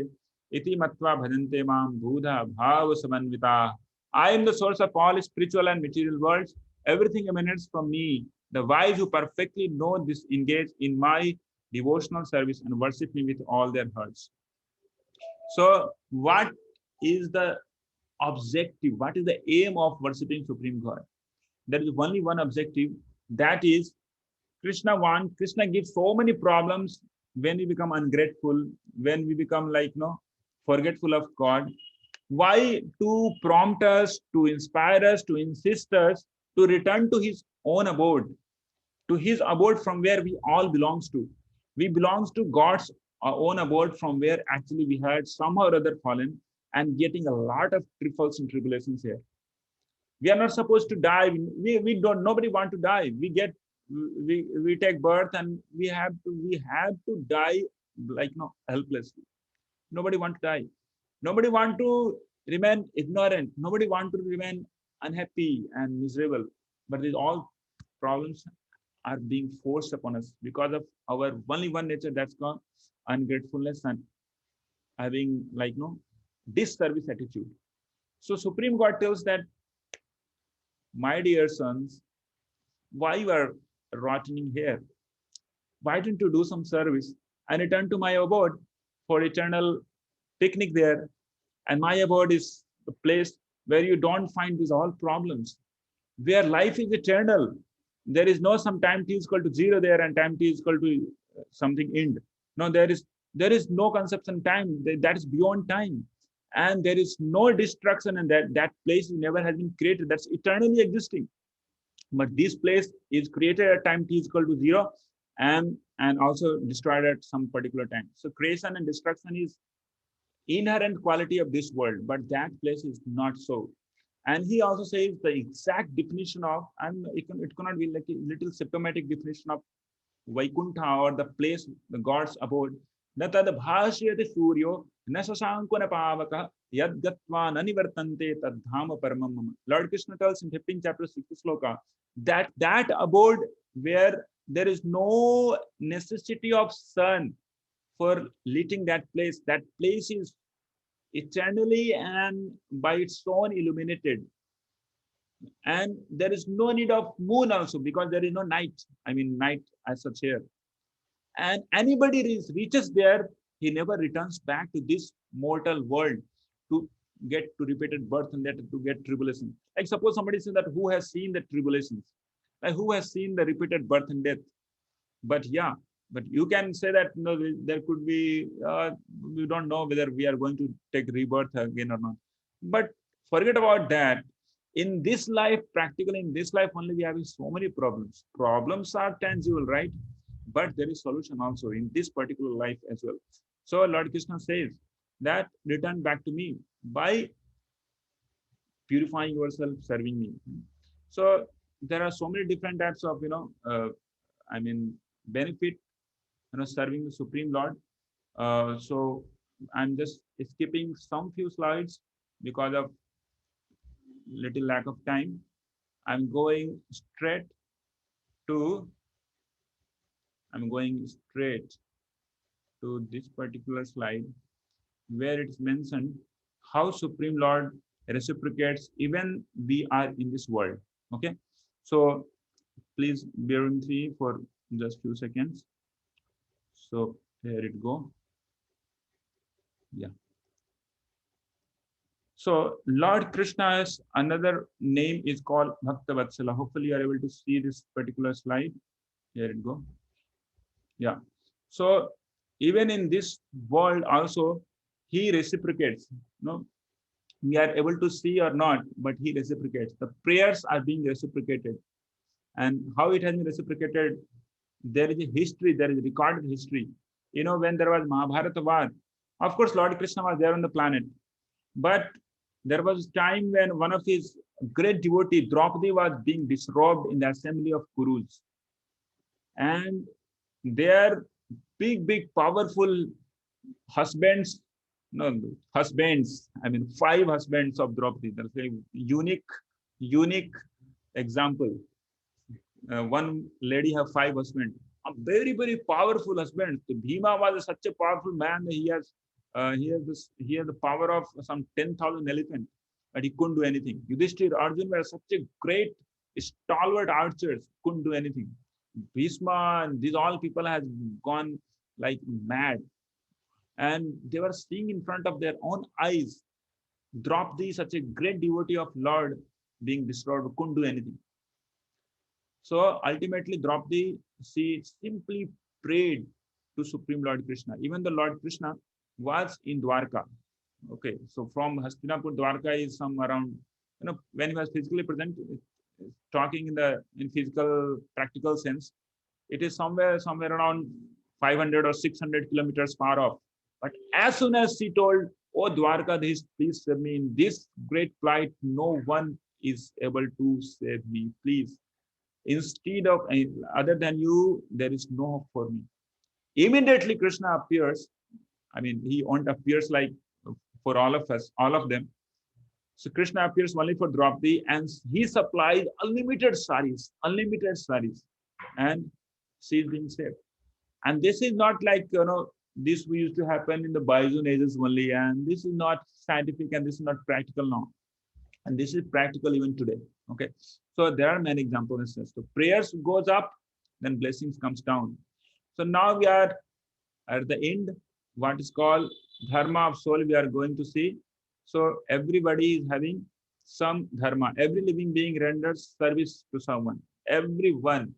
iti matva bhajante mam bhudha bhava samanvita." I am the source of all spiritual and material worlds. Everything emanates from me. The wise who perfectly know this engage in my devotional service and worship me with all their hearts. So, what is the objective? What is the aim of worshiping Supreme God? There is only one objective, that is Krishna gives so many problems when we become ungrateful, when we become like forgetful of God. Why? To prompt us, to inspire us, to insist us to return to his own abode, to his abode from where we all belongs to. We belongs to God's own abode from where actually we had somehow or other fallen and getting a lot of trials and tribulations here. We are not supposed to die. We don't, nobody want to die. We take birth and we have to die like helplessly. Nobody want to die. Nobody want to remain ignorant. Nobody want to remain unhappy and miserable. But these all problems are being forced upon us because of our only one nature, that's called ungratefulness and having disservice attitude. So Supreme God tells that, my dear sons, why you are rotting here? Why don't you do some service and return to my abode for eternal picnic there? And my abode is the place where you don't find these all problems, where life is eternal. There is no some time t is equal to 0 there and time t is equal to something end. No, there is no conception time that is beyond time, and there is no destruction, and that place never has been created. That's eternally existing. But this place is created at time t is equal to 0, and also destroyed at some particular time. So creation and destruction is inherent quality of this world, but that place is not so. And he also says the exact definition of, and it cannot be like a little symptomatic definition of Vaikuntha, or the place, the God's abode. Na tad bhashyate suryo na sasankuna pavaka yad gatva nanivartante tad dhama paramam mama. Lord Krishna tells in 15th chapter 6th sloka that abode where there is no necessity of sun for lighting that place is eternally and by its own illuminated, and there is no need of moon also, because there is no night, I mean night as such here. And anybody reaches there, he never returns back to this mortal world to get to repeated birth and that to get tribulation. Like suppose somebody says that who has seen the tribulations, like who has seen the repeated birth and death. But yeah, but you can say that no, there could be we don't know whether we are going to take rebirth again or not. But forget about that. In this life, practically in this life only, we have so many problems. Problems are tangible, right? But there is solution also in this particular life as well. So Lord Krishna says that return back to me by purifying yourself, serving me. So there are so many different types of I mean benefit serving the Supreme Lord. So I'm just skipping some few slides because of little lack of time. I'm going straight to this particular slide where it's mentioned how Supreme Lord reciprocates even we are in this world. Okay, so please bear with me for just few seconds. So here it go. Yeah. So Lord Krishna's another name is called Bhaktavatsala. Hopefully you are able to see this particular slide. Here it go. Yeah. So even in this world also, he reciprocates. No, we are able to see or not, but he reciprocates. The prayers are being reciprocated. And how it has been reciprocated, there is a history, there is a recorded history. When there was Mahabharata war, of course, Lord Krishna was there on the planet. But there was a time when one of his great devotee, Draupadi, was being disrobed in the assembly of Kurus. And their big, powerful husbands, I mean, 5 husbands of Draupadi. That's a unique example. One lady have 5 husbands, a very powerful husband. Bhima was such a powerful man. He has the power of some 10,000 elephants, but he couldn't do anything. Yudhishthira, Arjun were such a great stalwart archers, couldn't do anything. Bhishma and these all people has gone like mad, and they were seeing in front of their own eyes Draupadi, such a great devotee of Lord, being destroyed, couldn't do anything. So ultimately, Draupadi, she simply prayed to Supreme Lord Krishna. Even the Lord Krishna was in Dwarka. Okay, so from Hastinapur, Dwarka is some around, when he was physically present, talking in physical, practical sense, it is somewhere around 500 or 600 kilometers far off. But as soon as she told, "Oh Dwarka, please save me in this great plight, no one is able to save me. Please, instead of other than you, there is no hope for me." Immediately Krishna appears. I mean, he won't appears like for all of us, all of them. So Krishna appears only for Draupadi, and he supplies unlimited saris, and she is being saved. And this is not like this we used to happen in the bygone ages only, and this is not scientific, and this is not practical now, and this is practical even today. Okay, so there are many examples. So prayers goes up, then blessings comes down. So now we are at the end, what is called dharma of soul we are going to see. So everybody is having some dharma. Every living being renders service to someone. Everyone,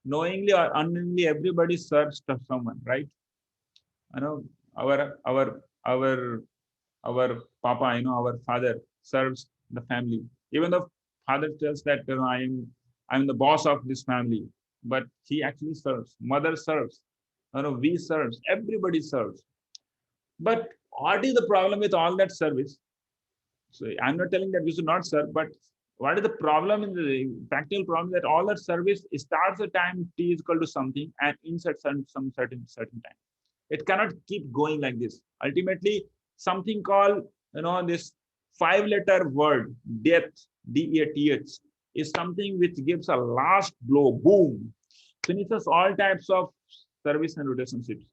knowingly or unknowingly, everybody serves to someone, right? Our papa, our father serves the family. Even the father tells that I'm the boss of this family. but he actually serves. Mother serves. We serves. Everybody serves. But what is the problem with all that service? So I'm not telling that we should not serve, but what is the problem in the practical problem that all that service starts at time t is equal to something and insert some certain time. It cannot keep going like this. Ultimately, something called this 5-letter word death, DEATH, is something which gives a last blow, boom, finishes all types of service and relationships.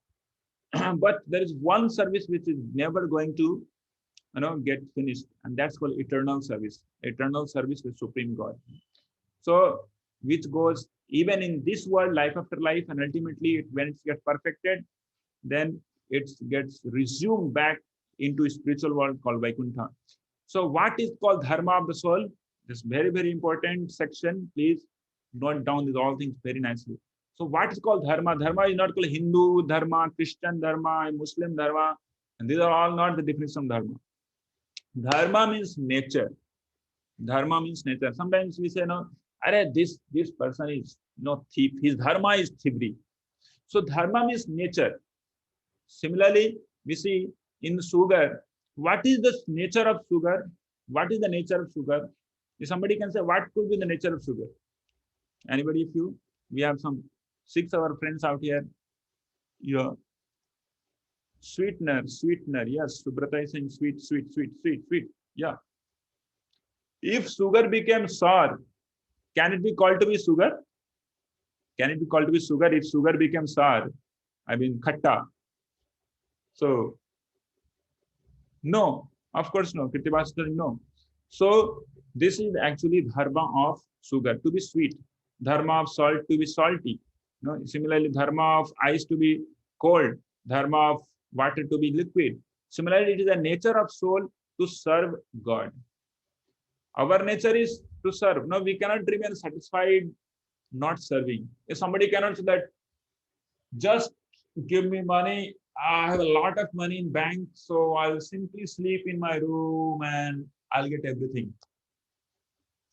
But there is one service which is never going to get finished, and that's called eternal service with Supreme God. So which goes even in this world, life after life, and ultimately when it gets perfected, then it gets resumed back into a spiritual world called Vaikuntha. So what is called dharma of the soul? This very, very important section. Please note down these all things very nicely. So what is called dharma? Dharma is not called Hindu dharma, Christian dharma, Muslim dharma, and these are all not the definition of dharma. Dharma means nature. Dharma means nature. Sometimes we say, no, this person is no thief. His dharma is thievery. So dharma means nature. Similarly, we see in sugar, what is the nature of sugar? What is the nature of sugar? If somebody can say, what could be the nature of sugar? Anybody? If you, we have some 6 of our friends out here. Yeah. Sweetener. Yes, Subrata is saying sweet. Yeah. If sugar became sour, can it be called to be sugar? Can it be called to be sugar if sugar became sour? I mean, khatta. So, no, of course no. Kritibhasar, no. So, this is actually dharma of sugar, to be sweet. Dharma of salt, to be salty. No, similarly, dharma of ice to be cold. Dharma of water to be liquid. Similarly, it is the nature of soul to serve God. Our nature is to serve. No, we cannot remain satisfied not serving. If somebody cannot say that, just give me money, I have a lot of money in bank, so I'll simply sleep in my room and I'll get everything.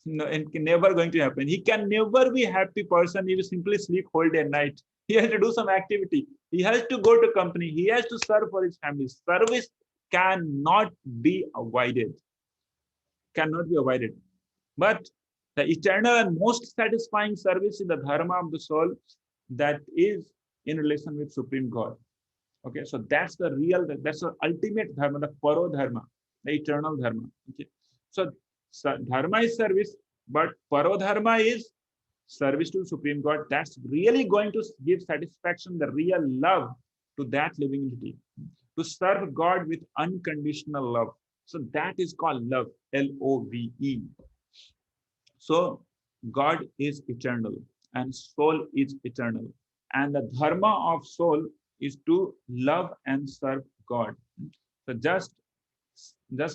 No, it can never going to happen. He can never be a happy person if he simply sleep whole day and night. He has to do some activity. He has to go to company. He has to serve for his family. Service cannot be avoided. Cannot be avoided. But the eternal and most satisfying service is the dharma of the soul that is in relation with Supreme God. Okay, so that's the real, that's the ultimate dharma, the paro dharma, the eternal dharma. Okay, so dharma is service, but paro dharma is service to Supreme God. That's really going to give satisfaction, the real love to that living entity, to serve God with unconditional love. So that is called love, Love. So God is eternal and soul is eternal. And the dharma of soul is to love and serve God. So just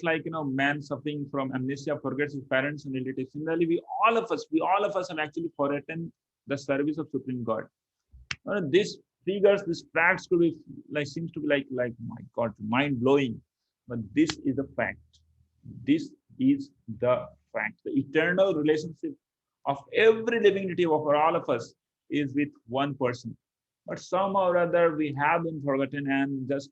like man suffering from amnesia forgets his parents and relatives. Similarly, we all of us have actually forgotten the service of Supreme God. This figures, this facts could be like seems to be like my God, mind blowing, but this is a fact. This is the fact. The eternal relationship of every living entity of all of us is with one person. But somehow or other we have been forgotten and just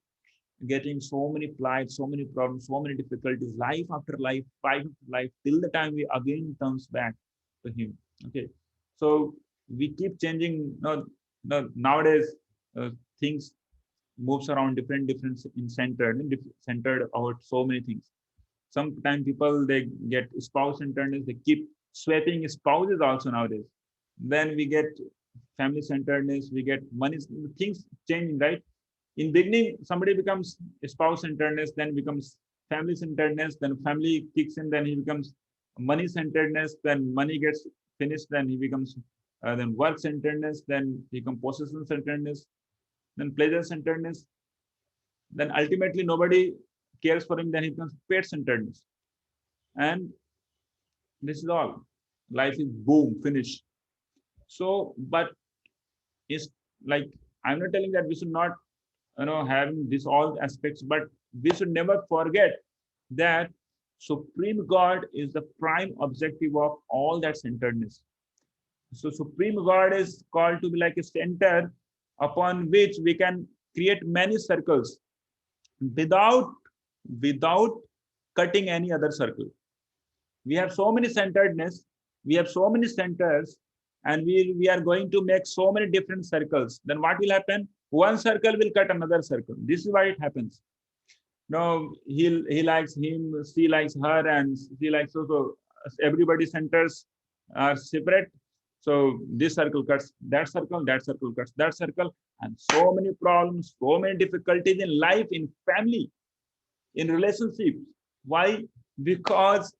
getting so many plights, so many problems, so many difficulties, life after life, till the time we again turns back to him. Okay, so we keep changing. Nowadays things moves around different in centered about so many things. Sometimes people they get spouse centeredness, they keep swapping spouses also nowadays. Then we get family centeredness, we get money, things changing, right? In beginning, somebody becomes spouse centeredness, then becomes family centeredness, then family kicks in, then he becomes money centeredness, then money gets finished, then he becomes then work centeredness, then he becomes possession centeredness, then pleasure centeredness, then ultimately nobody cares for him, then he becomes pet centeredness. And this is all. Life is boom, finish. So, but it's like I'm not telling that we should not having this all aspects, but we should never forget that Supreme God is the prime objective of all that centeredness. So Supreme God is called to be like a center upon which we can create many circles without without cutting any other circle. We have so many centeredness, we have so many centers, and we are going to make so many different circles. Then what will happen? One circle will cut another circle. This is why it happens. No, he likes him, she likes her, and she likes so everybody centers are separate. So this circle cuts that circle cuts that circle, and so many problems, so many difficulties in life, in family, in relationships. Why? Because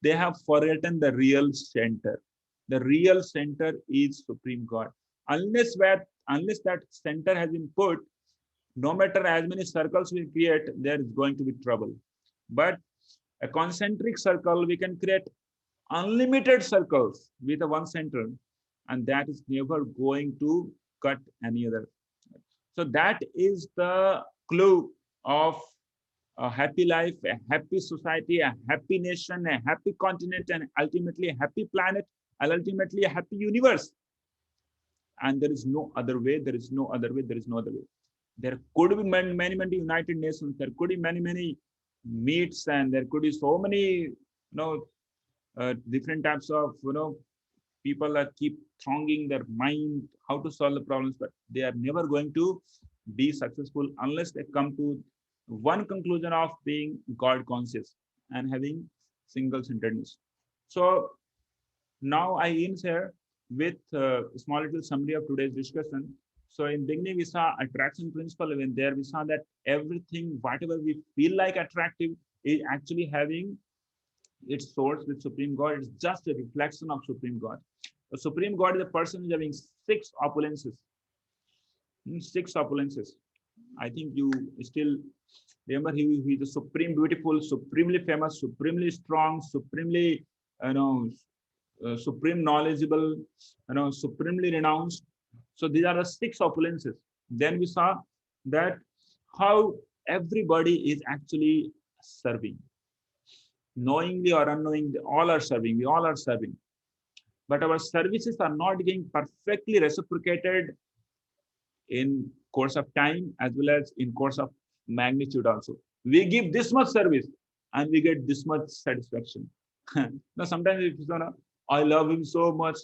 they have forgotten the real center. The real center is Supreme God. Unless that center has been put, no matter as many circles we create, there is going to be trouble. But a concentric circle, we can create unlimited circles with a one center, and that is never going to cut any other. So that is the clue of a happy life, a happy society, a happy nation, a happy continent, and ultimately a happy planet, and ultimately a happy universe. And there is no other way, there is no other way, there is no other way. There could be many United Nations, there could be many meets, and there could be so many, different types of, people are keep thronging their mind how to solve the problems, but they are never going to be successful unless they come to one conclusion of being God conscious and having single centeredness. So now I end here with a small little summary of today's discussion. So in beginning, we saw attraction principle. Even there, we saw that everything, whatever we feel like attractive, is actually having its source with Supreme God. It's just a reflection of Supreme God. The Supreme God is a person who's having six opulences. Six opulences. I think you still remember he is the supreme beautiful, supremely famous, supremely strong, supremely, supreme knowledgeable, supremely renounced. So these are the six opulences. Then we saw that how everybody is actually serving. Knowingly or unknowingly, all are serving. We all are serving. But our services are not getting perfectly reciprocated in course of time as well as in course of magnitude also. We give this much service and we get this much satisfaction. Now sometimes if I love him so much,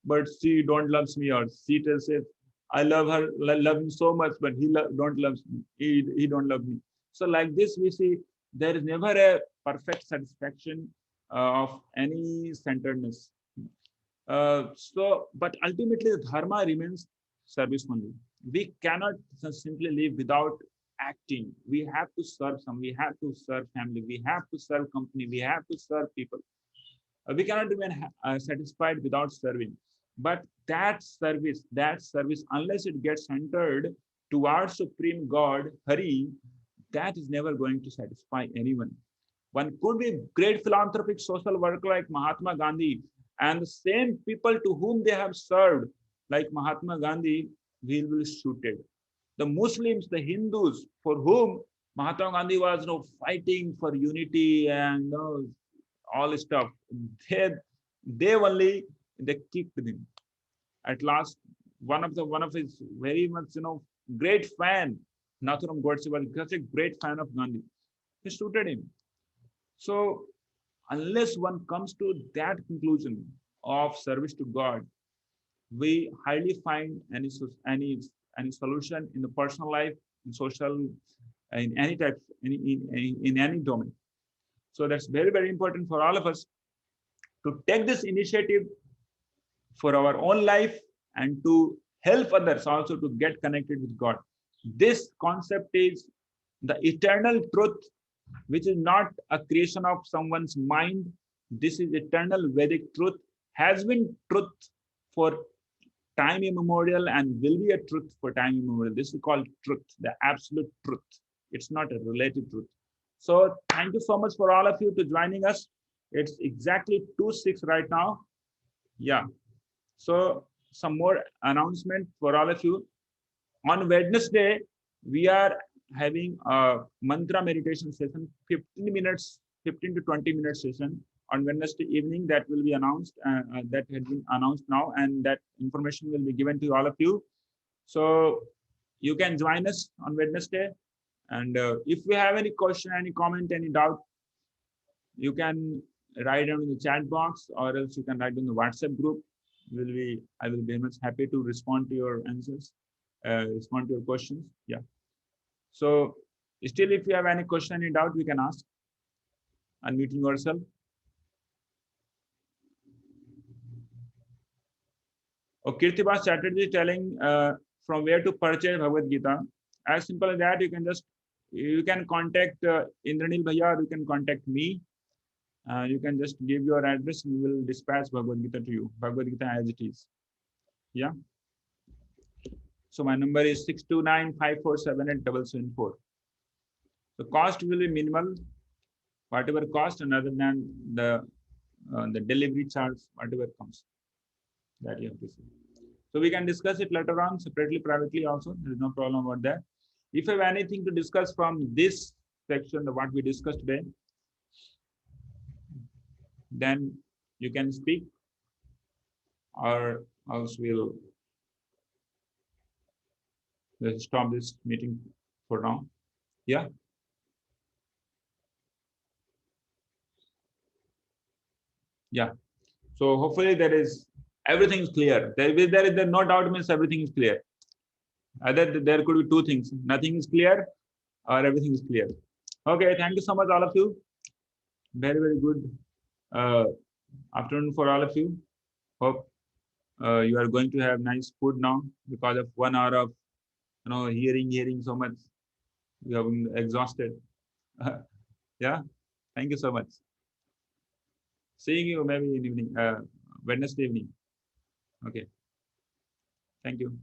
but she don't loves me, or she tells it, I love her, love him so much, but don't love me. He don't love me. So like this, we see there is never a perfect satisfaction of any centeredness. But ultimately, the dharma remains service only. We cannot simply live without acting. We have to serve some. We have to serve family. We have to serve company. We have to serve people. We cannot remain satisfied without serving. But that service, unless it gets centered towards Supreme God, Hari, that is never going to satisfy anyone. One could be great philanthropic social worker like Mahatma Gandhi, and the same people to whom they have served, like Mahatma Gandhi, will be shooted. The Muslims, the Hindus, for whom Mahatma Gandhi was fighting for unity and all this stuff, they kicked him. At last, one of his very much great fan, Nathuram Godse, was such a great fan of Gandhi. He shooted him. So unless one comes to that conclusion of service to God, we hardly find any solution in the personal life, in social, in any type, in any domain. So that's very important for all of us to take this initiative for our own life and to help others also to get connected with God. This concept is the eternal truth, which is not a creation of someone's mind. This is eternal Vedic truth, has been truth for time immemorial and will be a truth for time immemorial. This is called truth, the absolute truth. It's not a relative truth. So thank you so much for all of you to joining us. It's exactly 2:06 right now. Yeah. So some more announcement for all of you. On Wednesday, we are having a mantra meditation session, 15 to 20 minute session. on Wednesday evening. That will be announced. That has been announced now, and that information will be given to all of you. So you can join us on Wednesday. And if you have any question, any comment, any doubt, you can write down in the chat box, or else you can write in the WhatsApp group. I will be very much happy to respond to your answers, respond to your questions. Yeah. So still, if you have any question, any doubt, you can ask. Unmuting yourself. Kirtibas Chatterjee telling from where to purchase Bhagavad Gita. As simple as that, you can contact Indranil Bhaiya, or you can contact me. You can just give your address and we will dispatch Bhagavad Gita to you. Bhagavad Gita as it is. Yeah. So my number is 629-547-8774. The cost will be minimal, whatever cost, and other than the delivery charge, whatever comes, that you have to see. So we can discuss it later on separately, privately also. There is no problem about that. If you have anything to discuss from this section, what we discussed today, then you can speak, or else we'll stop this meeting for now. Yeah. Yeah. So hopefully everything is clear. There is no doubt, means everything is clear. Either there could be two things: nothing is clear, or everything is clear. Okay. Thank you so much, all of you. Very, very good afternoon for all of you. Hope you are going to have nice food now, because of 1 hour of hearing so much. You have been exhausted. Yeah. Thank you so much. Seeing you maybe in evening, Wednesday evening. Okay. Thank you.